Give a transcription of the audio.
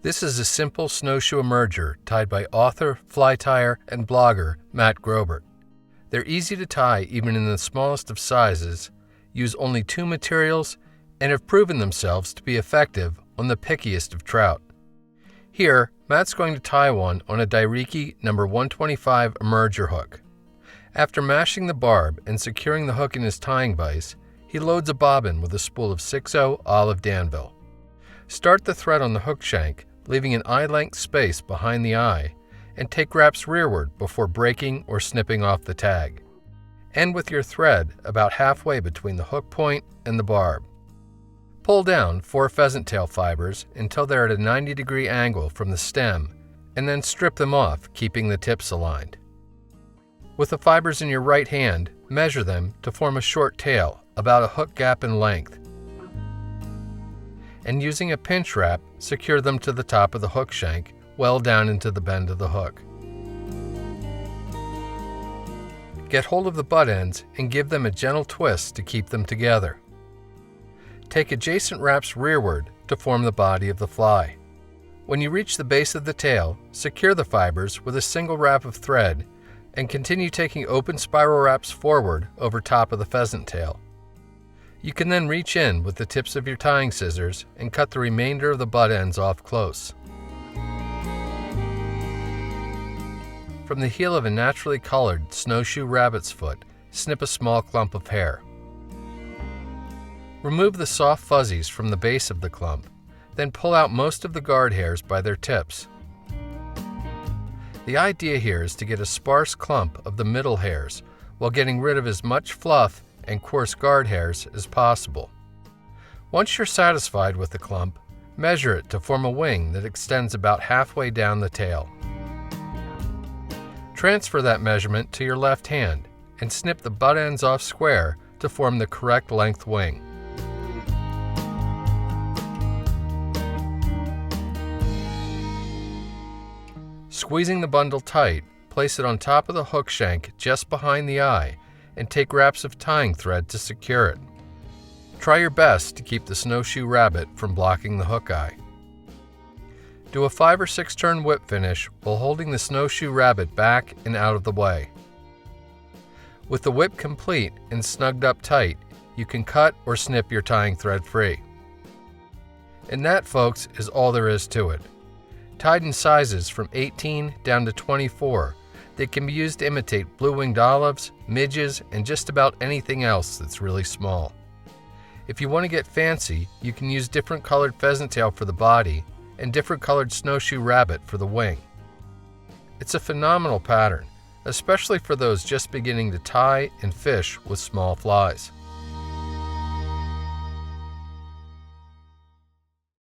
This is a Simple Snowshoe Emerger tied by author, fly tyer, and blogger Matt Grobert. They're easy to tie even in the smallest of sizes, use only 2 materials, and have proven themselves to be effective on the pickiest of trout. Here, Matt's going to tie one on a Dai Riki number 125 Emerger hook. After mashing the barb and securing the hook in his tying vise, he loads a bobbin with a spool of 6/0 olive Danville. Start the thread on the hook shank, leaving an eye-length space behind the eye, and take wraps rearward before breaking or snipping off the tag. End with your thread about halfway between the hook point and the barb. Pull down 4 pheasant-tail fibers until they're at a 90-degree angle from the stem, and then strip them off, keeping the tips aligned. With the fibers in your right hand, measure them to form a short tail, about a hook gap in length. And using a pinch wrap, secure them to the top of the hook shank, well down into the bend of the hook. Get hold of the butt ends and give them a gentle twist to keep them together. Take adjacent wraps rearward to form the body of the fly. When you reach the base of the tail, secure the fibers with a single wrap of thread and continue taking open spiral wraps forward over top of the pheasant tail. You can then reach in with the tips of your tying scissors and cut the remainder of the butt ends off close. From the heel of a naturally colored snowshoe rabbit's foot, snip a small clump of hair. Remove the soft fuzzies from the base of the clump, then pull out most of the guard hairs by their tips. The idea here is to get a sparse clump of the middle hairs while getting rid of as much fluff and coarse guard hairs as possible. Once you're satisfied with the clump, measure it to form a wing that extends about halfway down the tail. Transfer that measurement to your left hand and snip the butt ends off square to form the correct length wing. Squeezing the bundle tight, place it on top of the hook shank just behind the eye and take wraps of tying thread to secure it. Try your best to keep the snowshoe rabbit from blocking the hook eye. Do a 5 or 6 turn whip finish while holding the snowshoe rabbit back and out of the way. With the whip complete and snugged up tight, you can cut or snip your tying thread free. And that, folks, is all there is to it. Tied in sizes from 18 down to 24, they can be used to imitate blue-winged olives, midges, and just about anything else that's really small. If you want to get fancy, you can use different colored pheasant tail for the body and different colored snowshoe rabbit for the wing. It's a phenomenal pattern, especially for those just beginning to tie and fish with small flies.